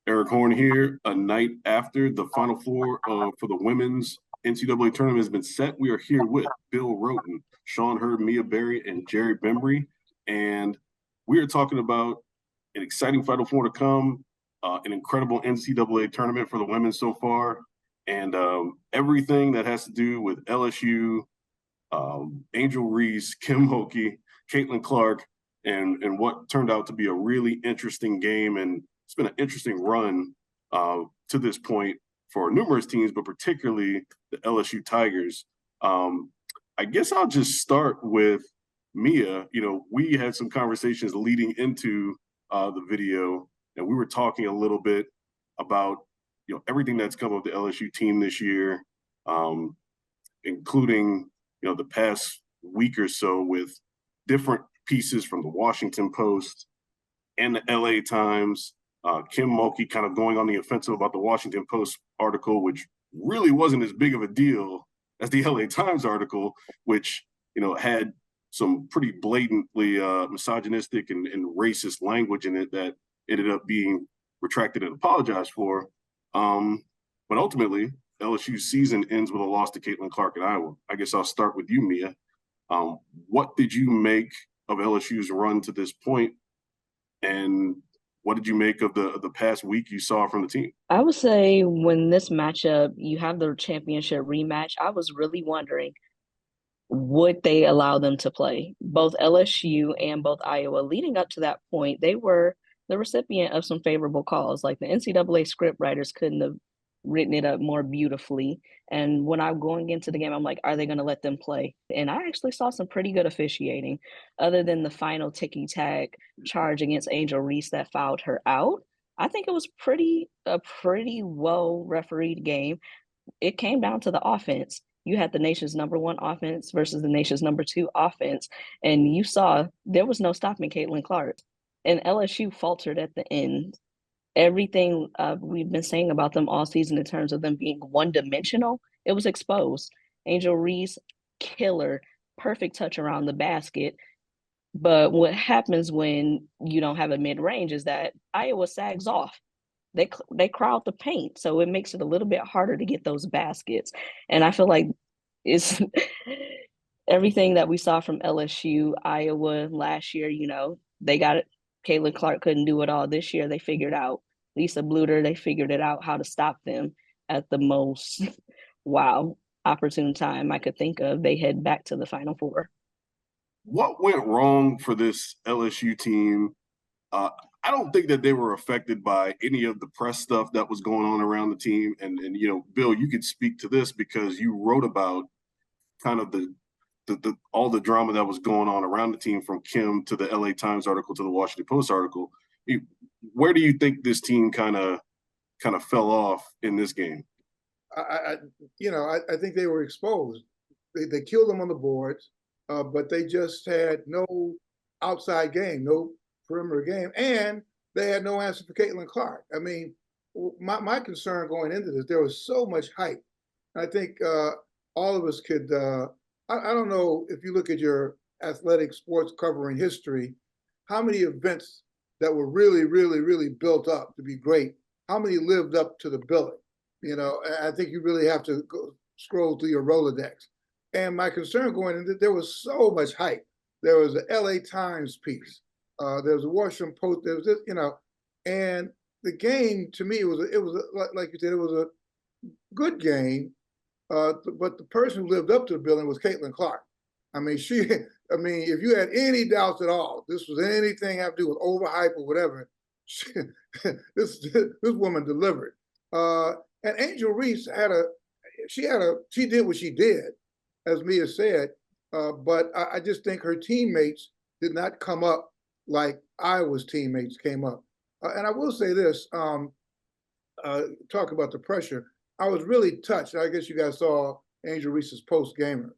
Erik Horne here. A night after the Final Four for the women's NCAA tournament has been set, we are here with Bill Rhoden, Sean Hurd, Mia Berry, and Jerry Bembry, and we are talking about an exciting Final Four to come, an incredible NCAA tournament for the women so far, and everything that has to do with LSU, Angel Reese, Kim Mulkey, Caitlin Clark, and what turned out to be a really interesting game. And it's been an interesting run to this point for numerous teams, but particularly the LSU Tigers. I guess I'll just start with Mia. You know, we had some conversations leading into the video, and we were talking a little bit about everything that's come of the LSU team this year, including the past week or so with different pieces from the Washington Post and the LA Times. Kim Mulkey kind of going on the offensive about the Washington Post article, which really wasn't as big of a deal as the LA Times article, which had some pretty blatantly misogynistic and racist language in it that ended up being retracted and apologized for. But ultimately, LSU's season ends with a loss to Caitlin Clark in Iowa. I guess I'll start with you, Mia. What did you make of LSU's run to this point, and what did you make of the past week you saw from the team? I would say when this matchup, you have the championship rematch, I was really wondering, would they allow them to play? Both LSU and both Iowa, leading up to that point, they were the recipient of some favorable calls. Like the NCAA script writers couldn't have written it up more beautifully. And when I'm going into the game, I'm like, are they going to let them play? And I actually saw some pretty good officiating, other than the final ticky tack charge against Angel Reese that fouled her out. I think it was a pretty well refereed game. It came down to the offense. You had the nation's number one offense versus the nation's number two offense, and you saw there was no stopping Caitlin Clark. And LSU faltered at the end. Everything we've been saying about them all season in terms of them being one-dimensional, it was exposed. Angel Reese, killer, perfect touch around the basket. But what happens when you don't have a mid-range is that Iowa sags off. They crowd the paint, so it makes it a little bit harder to get those baskets. And I feel like it's everything that we saw from LSU, Iowa last year. They got it. Caitlin Clark couldn't do it all this year. They figured out Lisa Bluter. They figured it out how to stop them at the most opportune time I could think of. They head back to the Final Four. What went wrong for this LSU team? I don't think that they were affected by any of the press stuff that was going on around the team. And Bill, you could speak to this because you wrote about kind of the all the drama that was going on around the team, from Kim to the LA Times article to the Washington Post article. Where do you think this team kind of fell off in this game? I think they were exposed. They killed them on the boards, but they just had no outside game, no perimeter game, and they had no answer for Caitlin Clark. I mean, my concern going into this, there was so much hype. I think all of us could. I don't know if you look at your athletic sports covering history, how many events that were really, really, really built up to be great, how many lived up to the billing? I think you really have to go scroll through your Rolodex. And my concern going into, there was so much hype. There was an LA Times piece. There was a Washington Post. There was this, and the game to me was like you said, it was a good game. But the person who lived up to the billing was Caitlin Clark. I mean, if you had any doubts at all, this was anything have to do with overhype or whatever, this woman delivered. And Angel Reese she did what she did, as Mia said. But I just think her teammates did not come up like Iowa's teammates came up. And I will say this, talk about the pressure. I was really touched. I guess you guys saw Angel Reese's post-gamer.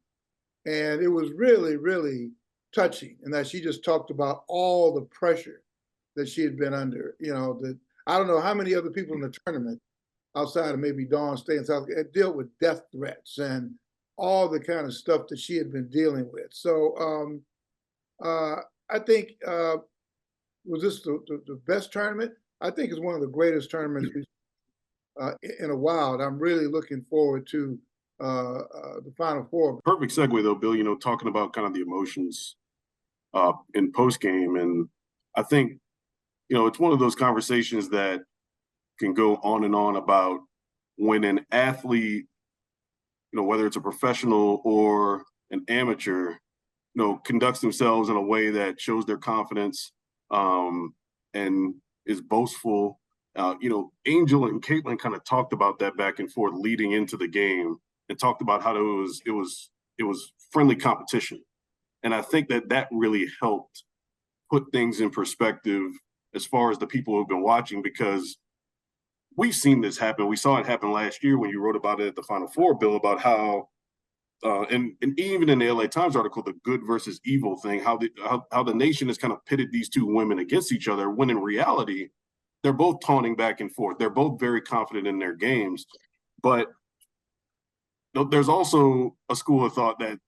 And it was really, really touching in that she just talked about all the pressure that she had been under. I don't know how many other people in the tournament, outside of maybe Dawn State and South, had dealt with death threats and all the kind of stuff that she had been dealing with. So I think, was this the best tournament? I think it's one of the greatest tournaments in a while. And I'm really looking forward to the Final Four. Perfect segue though, Bill. Talking about kind of the emotions in post game, and I think it's one of those conversations that can go on and on about when an athlete, whether it's a professional or an amateur, conducts themselves in a way that shows their confidence and is boastful. Angel and Caitlin kind of talked about that back and forth leading into the game and talked about how it was friendly competition. And I think that really helped put things in perspective as far as the people who've been watching, because we've seen this happen. We saw it happen last year when you wrote about it at the Final Four, Bill, about how and even in the LA Times article, the good versus evil thing, how the nation has kind of pitted these two women against each other, when in reality, they're both taunting back and forth. They're both very confident in their games. But there's also a school of thought that,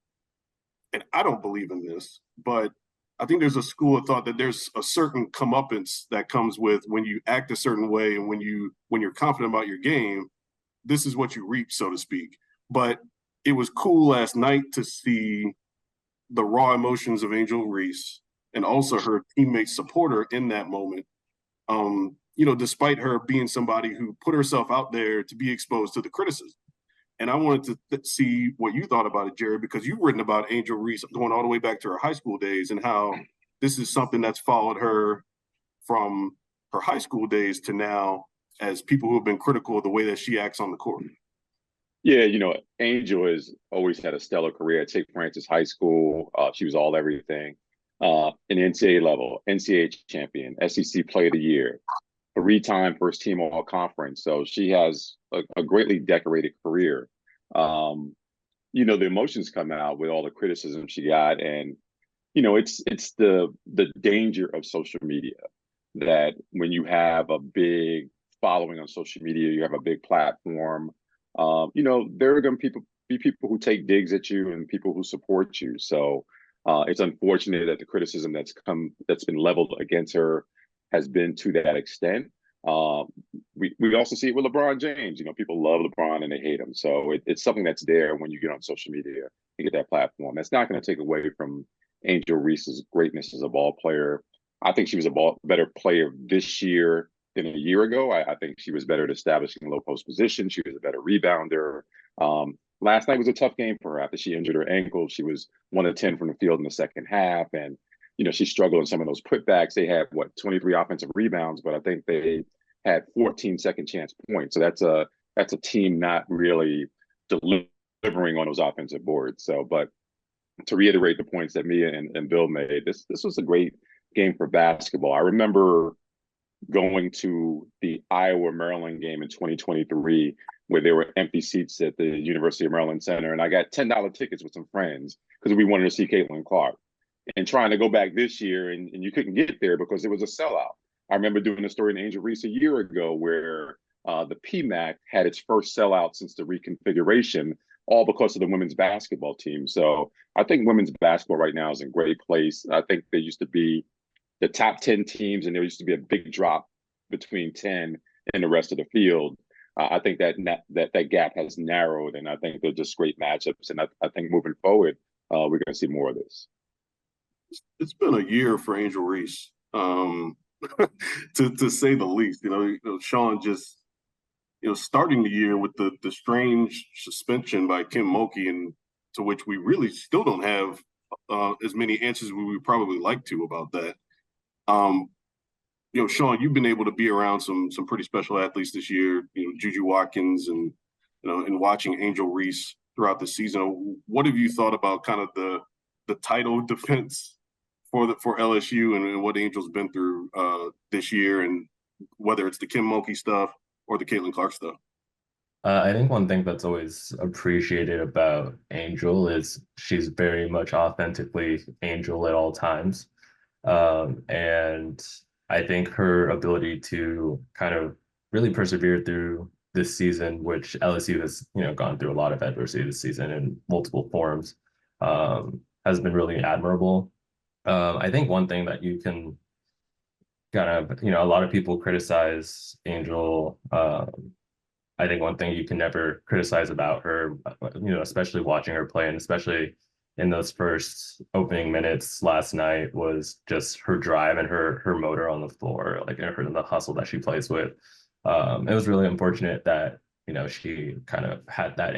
and I don't believe in this, but I think there's a school of thought that there's a certain comeuppance that comes with when you act a certain way, and when you're confident about your game, this is what you reap, so to speak. But it was cool last night to see the raw emotions of Angel Reese and also her teammate supporter in that moment. Despite her being somebody who put herself out there to be exposed to the criticism. And I wanted to see what you thought about it, Jerry, because you've written about Angel Reese going all the way back to her high school days and how this is something that's followed her from her high school days to now, as people who have been critical of the way that she acts on the court. Yeah, Angel has always had a stellar career at St. Francis High School. She was all everything. In NCAA level, NCAA champion, SEC Player of the Year, 3-time first team all conference. So she has a greatly decorated career. The emotions come out with all the criticism she got, and it's the danger of social media, that when you have a big following on social media, you have a big platform. There are going to be people who take digs at you and people who support you. So it's unfortunate that the criticism that's been leveled against her has been to that extent. We also see it with LeBron James. People love LeBron and they hate him. So it's something that's there when you get on social media and get that platform. That's not going to take away from Angel Reese's greatness as a ball player. I think she was a better player this year than a year ago. I think she was better at establishing low post position. She was a better rebounder. Last night was a tough game for her after she injured her ankle. She was 1 of 10 from the field in the second half. And, she struggled in some of those putbacks. They had 23 offensive rebounds, but I think they had 14 second chance points. So that's a team not really delivering on those offensive boards. So, but to reiterate the points that Mia and Bill made, this was a great game for basketball. I remember going to the Iowa-Maryland game in 2023, where there were empty seats at the University of Maryland Center, and I got $10 tickets with some friends because we wanted to see Caitlin Clark. And trying to go back this year, and you couldn't get there because it was a sellout. I remember doing a story in Angel Reese a year ago where the PMAC had its first sellout since the reconfiguration, all because of the women's basketball team. So I think women's basketball right now is in a great place. I think there used to be the top 10 teams, and there used to be a big drop between 10 and the rest of the field. I think that gap has narrowed, and I think they're just great matchups. And I think moving forward, we're going to see more of this. It's been a year for Angel Reese, to say the least. Sean just starting the year with the strange suspension by Kim Mulkey, and to which we really still don't have as many answers as we would probably like to about that. Sean, you've been able to be around some pretty special athletes this year, Juju Watkins and watching Angel Reese throughout the season. What have you thought about kind of the title defense for LSU and what Angel's been through this year, and whether it's the Kim Mulkey stuff or the Caitlin Clark stuff? I think one thing that's always appreciated about Angel is she's very much authentically Angel at all times. And I think her ability to kind of really persevere through this season, which LSU has, gone through a lot of adversity this season in multiple forms, has been really admirable. I think one thing that you can kind of, a lot of people criticize Angel. I think one thing you can never criticize about her, especially watching her play, and especially in those first opening minutes last night, was just her drive and her motor on the floor, like the hustle that she plays with. It was really unfortunate that she kind of had that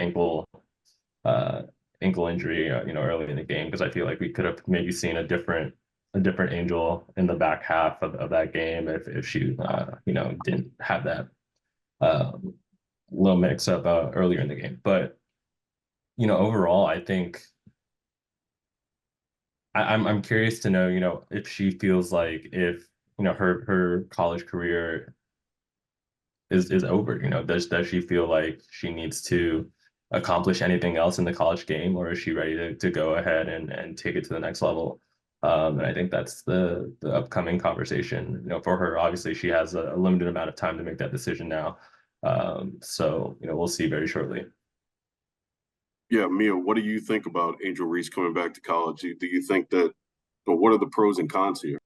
uh, ankle injury, early in the game, because I feel like we could have maybe seen a different Angel in the back half of that game if she didn't have that um, little mix up earlier in the game. But overall, I think I'm curious to know, if she feels like if her college career is over. Does she feel like she needs to accomplish anything else in the college game, or is she ready to go ahead and take it to the next level? And I think that's the upcoming conversation. For her, obviously, she has a limited amount of time to make that decision now. So we'll see very shortly. Yeah, Mia, what do you think about Angel Reese coming back to college? Do you think that, or what are the pros and cons here?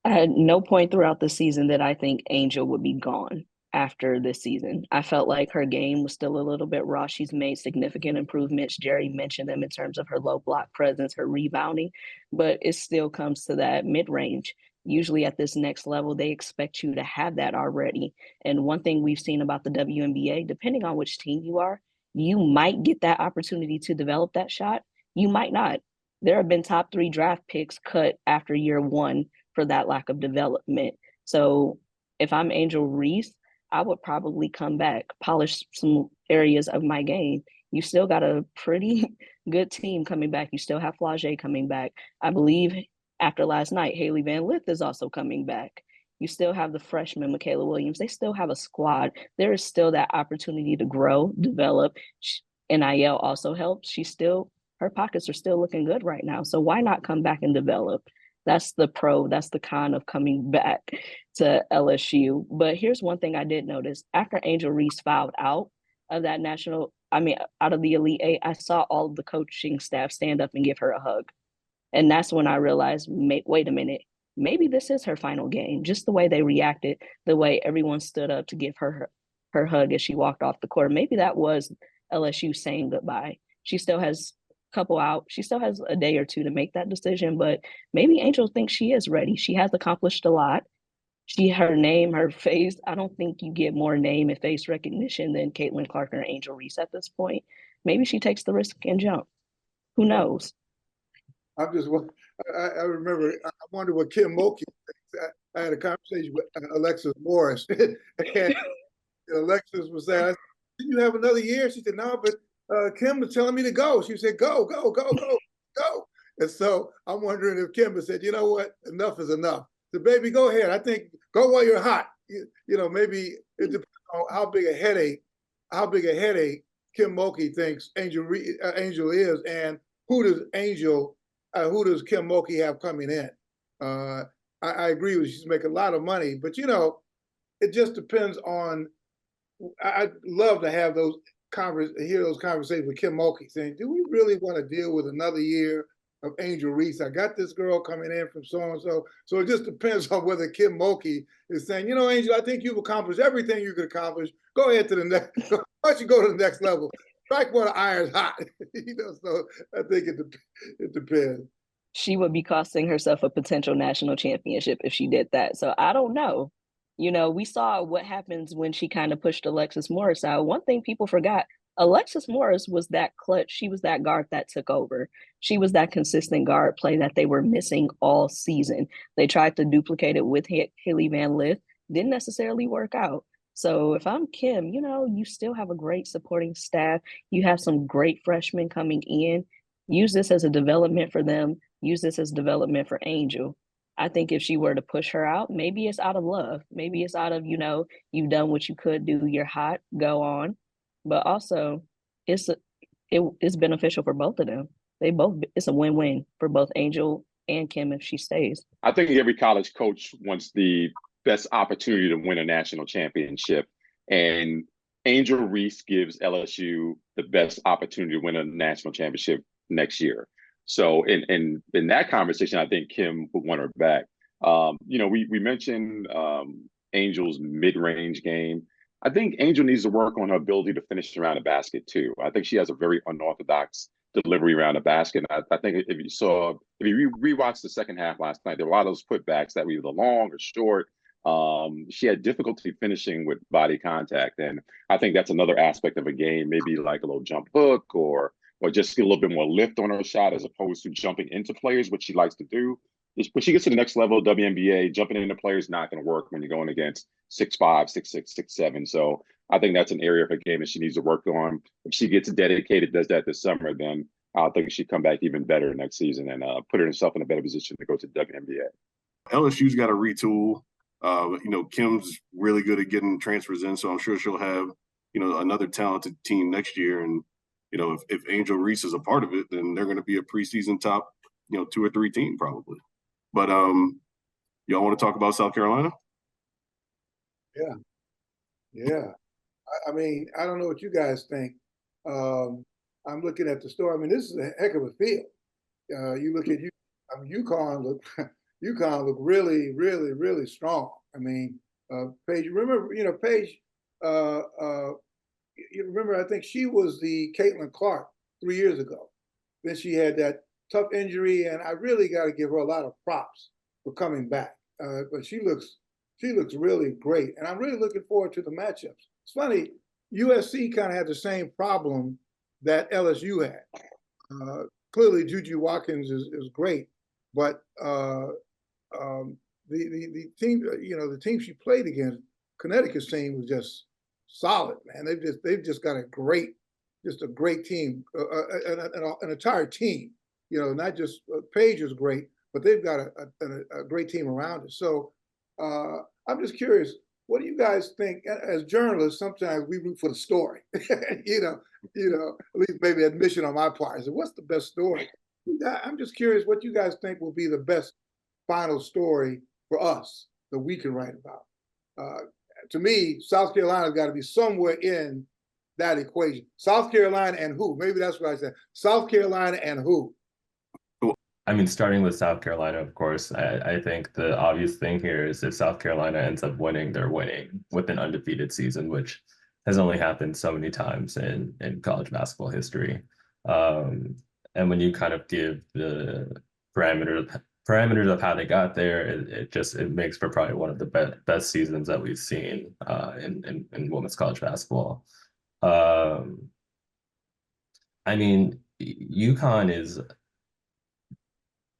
At no point throughout the season that I think Angel would be gone after this season. I felt like her game was still a little bit raw. She's made significant improvements. Jerry mentioned them in terms of her low block presence, her rebounding, but it still comes to that mid range. Usually at this next level, they expect you to have that already. And one thing we've seen about the WNBA, depending on which team you are, you might get that opportunity to develop that shot. You might not. There have been top 3 draft picks cut after year 1 for that lack of development. So if I'm Angel Reese, I would probably come back, polish some areas of my game. You still got a pretty good team coming back. You still have Flage coming back. I believe after last night, Haley Van Lith is also coming back. You still have the freshman, Michaela Williams. They still have a squad. There is still that opportunity to grow, develop. NIL also helps. Her pockets are still looking good right now. So why not come back and develop? That's the pro, that's the con of coming back to LSU. But here's one thing I did notice. After Angel Reese fouled out of that out of the Elite Eight, I saw all of the coaching staff stand up and give her a hug. And that's when I realized, wait a minute, maybe this is her final game. Just the way they reacted, the way everyone stood up to give her hug as she walked off the court. Maybe that was LSU saying goodbye. She still has she still has a day or two to make that decision, but maybe Angel thinks she is ready. She has accomplished a lot. Her name, her face, I don't think you get more name and face recognition than Caitlin Clark or Angel Reese at this point. Maybe she takes the risk and jump. Who knows? I remember, I wonder what Kim Mulkey thinks. I had a conversation with Alexis Morris, and Alexis was saying, didn't you have another year? She said, no, but Kim was telling me to go. She said, go, go, go, go, go. And so I'm wondering if Kim has said, you know what, enough is enough. So baby, go ahead. I think go while you're hot. Maybe it depends on how big a headache Kim Mulkey thinks Angel is, and who does Kim Mulkey have coming in? I agree with you. She's making a lot of money, but it just depends on. I'd love to have hear those conversations with Kim Mulkey saying, do we really want to deal with another year of Angel Reese? I got this girl coming in from so-and-so. So it just depends on whether Kim Mulkey is saying, Angel, I think you've accomplished everything you could accomplish. Go ahead to the next, why don't you go to the next level? Strike while the iron's hot. So I think it depends. She would be costing herself a potential national championship if she did that. So I don't know. We saw what happens when she kind of pushed Alexis Morris out. One thing people forgot, Alexis Morris was that clutch. She was that guard that took over. She was that consistent guard play that they were missing all season. They tried to duplicate it with Haley Van Lith. Didn't necessarily work out. So if I'm Kim, you still have a great supporting staff. You have some great freshmen coming in. Use this as a development for them. Use this as development for Angel. I think if she were to push her out, maybe it's out of love. Maybe it's out of, you've done what you could do. You're hot, go on. But also, it's beneficial for both of them. It's a win-win for both Angel and Kim if she stays. I think every college coach wants the best opportunity to win a national championship. And Angel Reese gives LSU the best opportunity to win a national championship next year. So in that conversation, I think Kim would want her back. We mentioned Angel's mid-range game. I think Angel needs to work on her ability to finish around the basket too. I think she has a very unorthodox delivery around the basket. I think if you rewatched the second half last night, there were a lot of those putbacks that were either long or short. She had difficulty finishing with body contact, and I think that's another aspect of a game. Maybe like a little jump hook, or just get a little bit more lift on her shot as opposed to jumping into players, which she likes to do. When she gets to the next level, WNBA, jumping into players is not going to work when you're going against 6'5", 6'6", 6'7". So I think that's an area of her game that she needs to work on. If she gets dedicated, does that this summer, then I think she'd come back even better next season and put herself in a better position to go to the WNBA. LSU's got to retool. Kim's really good at getting transfers in, so I'm sure she'll have, another talented team next year. And, if Angel Reese is a part of it, then they're going to be a preseason top, 2 or 3 team probably. But y'all want to talk about South Carolina? Yeah. I mean, I don't know what you guys think. I'm looking at the story. I mean, this is a heck of a field. You look at UConn look really, really, really strong. I mean, Paige, remember, Paige, you remember, I think she was the Caitlin Clark 3 years ago. Then she had that tough injury, and I really got to give her a lot of props for coming back. But she looks really great, and I'm really looking forward to the matchups. It's funny, USC kind of had the same problem that LSU had. Clearly, Juju Watkins is great, but the team, the team she played against, Connecticut's team was just solid, man. They've just got a great team, an entire team. Not just Paige is great, but they've got a great team around it. So I'm just curious, what do you guys think? As journalists, sometimes we root for the story, at least maybe admission on my part. So what's the best story? I'm just curious what you guys think will be the best final story for us that we can write about. To me, South Carolina's got to be somewhere in that equation. South Carolina and who? Maybe that's what I said. South Carolina and who? I mean, starting with South Carolina, of course, I think the obvious thing here is if South Carolina ends up winning, they're winning with an undefeated season, which has only happened so many times in college basketball history. And when you kind of give the parameters of how they got there, it makes for probably one of the best seasons that we've seen in women's college basketball. I mean, UConn is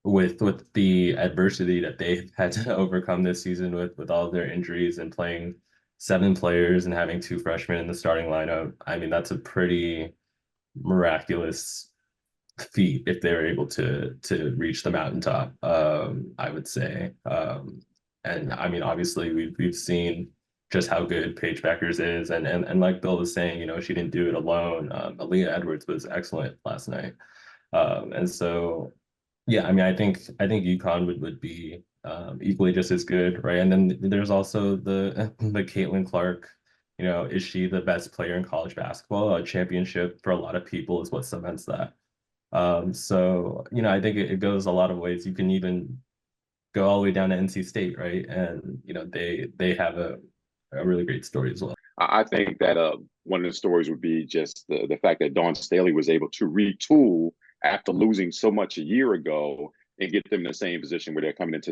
with the adversity that they've had to overcome this season with all of their injuries and playing 7 players and having 2 freshmen in the starting lineup. I mean, that's a pretty miraculous feat if they're able to reach the mountaintop, I would say. And I mean, obviously we've seen just how good Paige Beckers is, and like Bill was saying, she didn't do it alone. Aaliyah Edwards was excellent last night, and so yeah, I mean, I think UConn would be equally just as good, right? And then there's also the Caitlin Clark. Is she the best player in college basketball? A championship for a lot of people is what cements that. So I think it goes a lot of ways. You can even go all the way down to NC State, right? And they have a really great story as well. I think that one of the stories would be just the fact that Dawn Staley was able to retool after losing so much a year ago and get them in the same position where they're coming into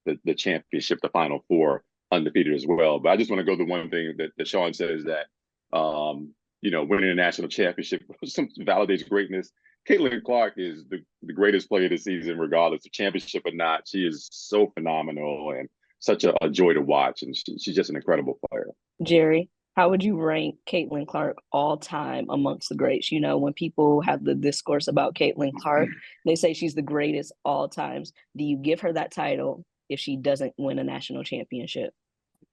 the championship, the Final Four, undefeated as well. But I just want to go to one thing that Sean says that, winning a national championship validates greatness. Caitlin Clark is the greatest player this season, regardless of championship or not. She is so phenomenal and such a joy to watch, and she's just an incredible player. Jerry, how would you rank Caitlin Clark all time amongst the greats? When people have the discourse about Caitlin Clark, they say she's the greatest all times. Do you give her that title if she doesn't win a national championship?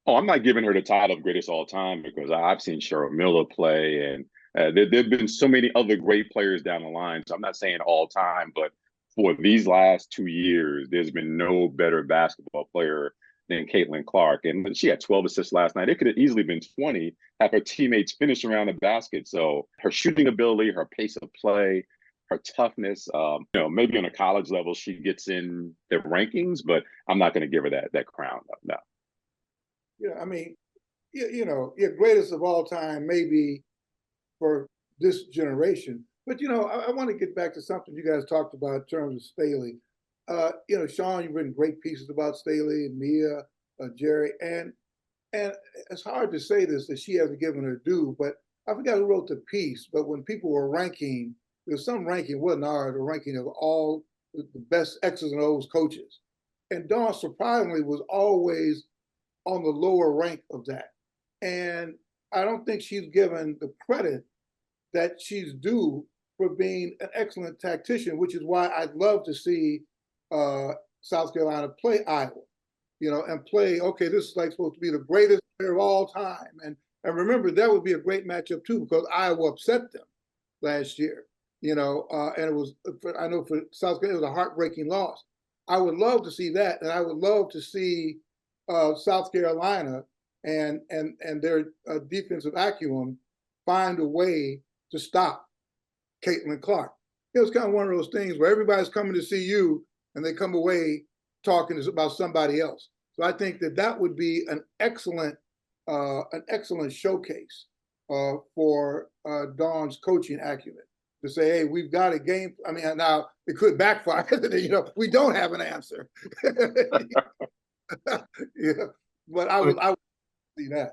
Oh, I'm not giving her the title of greatest all time because I've seen Cheryl Miller play, and there've been so many other great players down the line. So I'm not saying all time, but for these last 2 years, there's been no better basketball player than Caitlin Clark. And she had 12 assists last night. It could have easily been 20 had her teammates finish around the basket. So her shooting ability, her pace of play, her toughness. Maybe on a college level she gets in the rankings, but I'm not going to give her that crown. No. Yeah, I mean, greatest of all time, maybe for this generation. But I want to get back to something you guys talked about in terms of Staley. Sean, you've written great pieces about Staley and Mia, Jerry, and it's hard to say this that she hasn't given her due, but I forgot who wrote the piece. But when people were ranking, there's some ranking, wasn't ours, a ranking of all the best X's and O's coaches, and Dawn surprisingly was always on the lower rank of that. And I don't think she's given the credit that she's due for being an excellent tactician, which is why I'd love to see South Carolina play Iowa, and play, okay, this is like supposed to be the greatest player of all time. And remember, that would be a great matchup too, because Iowa upset them last year, and it was, I know for South Carolina, it was a heartbreaking loss. I would love to see that. And I would love to see South Carolina and their defensive acumen find a way to stop Caitlin Clark. It was kind of one of those things where everybody's coming to see you and they come away talking about somebody else. So I think that would be an excellent showcase for Dawn's coaching acumen, to say, hey, we've got a game. I mean, now it could backfire. We don't have an answer. Yeah, but I would see that.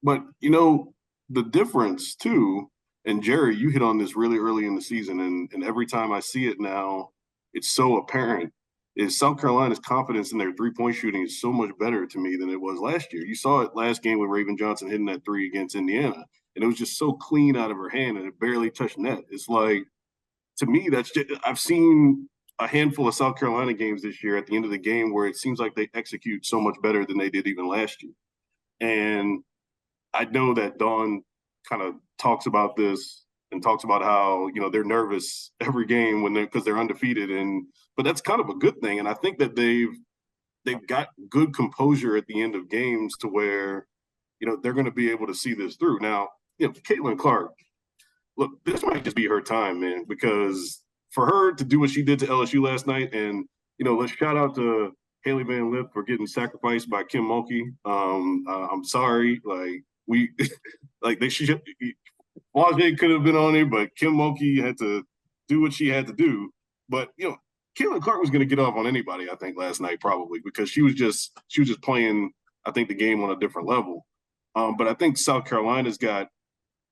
But the difference too, and Jerry, you hit on this really early in the season, and every time I see it now, it's so apparent, is South Carolina's confidence in their three-point shooting is so much better to me than it was last year. You saw it last game with Raven Johnson hitting that three against Indiana, and it was just so clean out of her hand, and it barely touched net. It's like, to me, I've seen a handful of South Carolina games this year at the end of the game where it seems like they execute so much better than they did even last year. And I know that Dawn kind of talks about this and talks about how, they're nervous every game because they're undefeated. But that's kind of a good thing. And I think that they've got good composure at the end of games to where, they're going to be able to see this through. Now, Caitlin Clark, look, this might just be her time, man, because for her to do what she did to LSU last night, and, let's shout out to Haley Van Lith for getting sacrificed by Kim Mulkey. I'm sorry. Flau'jae could have been on it, but Kim Mulkey had to do what she had to do. But, Caitlin Clark was going to get off on anybody, I think, last night, probably, because she was just playing, I think, the game on a different level. But I think South Carolina's got,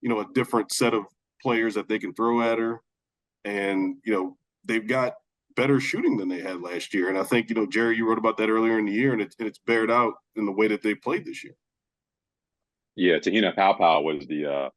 a different set of players that they can throw at her. And, they've got better shooting than they had last year. And I think, Jerry, you wrote about that earlier in the year, and it's bared out in the way that they played this year. Yeah, Tahina Paopao was the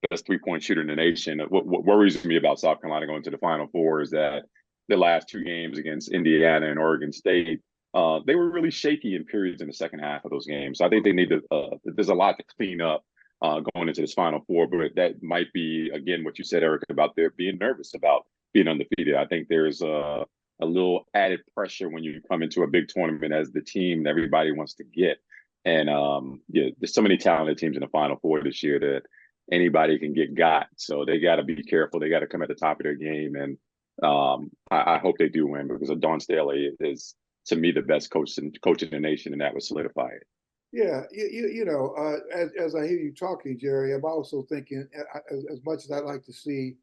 best three-point shooter in the nation. What worries me about South Carolina going to the Final Four is that the last two games against Indiana and Oregon State, they were really shaky in periods in the second half of those games. So I think they need to. There's a lot to clean up going into this Final Four, but that might be, again, what you said, Erik, about their being nervous about being undefeated. I think there's a little added pressure when you come into a big tournament as the team that everybody wants to get. And there's so many talented teams in the Final Four this year that anybody can get got. So they got to be careful. They got to come at the top of their game. And I hope they do win, because Dawn Staley is, to me, the best coach in the nation, and that would solidify it. Yeah, as I hear you talking, Jerry, I'm also thinking, as much as I'd like to see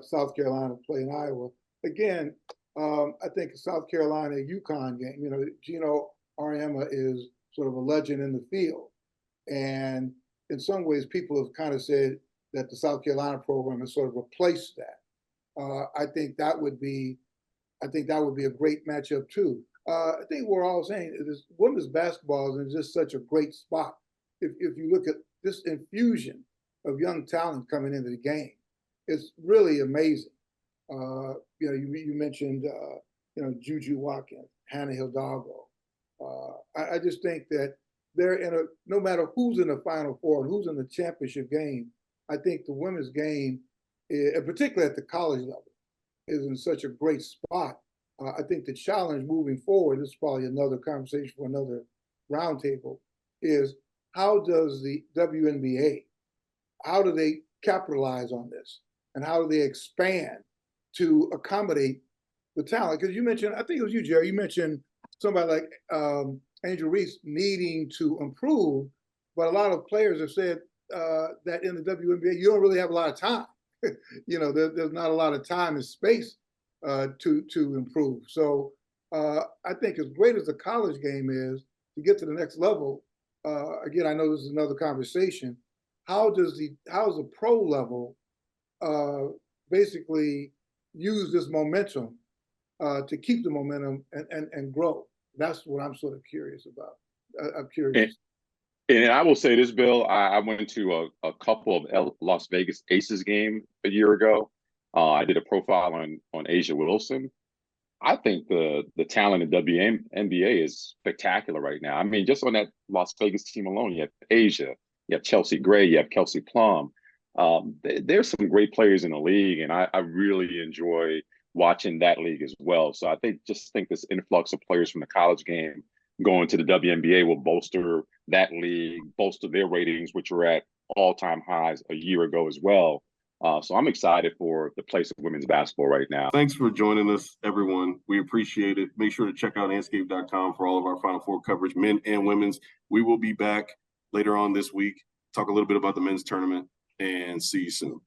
South Carolina play in Iowa, again, I think South Carolina UConn game, Gino Auriemma is sort of a legend in the field. And in some ways, people have kind of said that the South Carolina program has sort of replaced that. I think that would be a great matchup too. I think we're all saying this women's basketball is just such a great spot. If you look at this infusion of young talent coming into the game, it's really amazing. You mentioned Juju Watkins, Hannah Hidalgo. I just think that they're no matter who's in the Final Four and who's in the championship game, I think the women's game, and particularly at the college level, is in such a great spot. I think the challenge moving forward, this is probably another conversation for another roundtable, is how does the WNBA, how do they capitalize on this? And how do they expand to accommodate the talent. Because you mentioned, I think it was you, Jerry, you mentioned somebody like Angel Reese needing to improve, but a lot of players have said that in the WNBA, you don't really have a lot of time. There's not a lot of time and space to improve. So I think as great as the college game is, to get to the next level, again, I know this is another conversation. How does the pro level basically use this momentum to keep the momentum and grow? That's what I'm sort of curious about. I'm curious. And I will say this, Bill, I went to a couple of Las Vegas Aces game a year ago. I did a profile on Asia Wilson. I think the talent in WNBA is spectacular right now. I mean, just on that Las Vegas team alone, you have Asia, you have Chelsea Gray, you have Kelsey Plum. There's some great players in the league, and I really enjoy watching that league as well. So I think this influx of players from the college game going to the WNBA will bolster that league, bolster their ratings, which were at all-time highs a year ago as well. So I'm excited for the place of women's basketball right now. Thanks for joining us, everyone. We appreciate it. Make sure to check out Andscape.com for all of our Final Four coverage, men and women's. We will be back later on this week, talk a little bit about the men's tournament, and see you soon.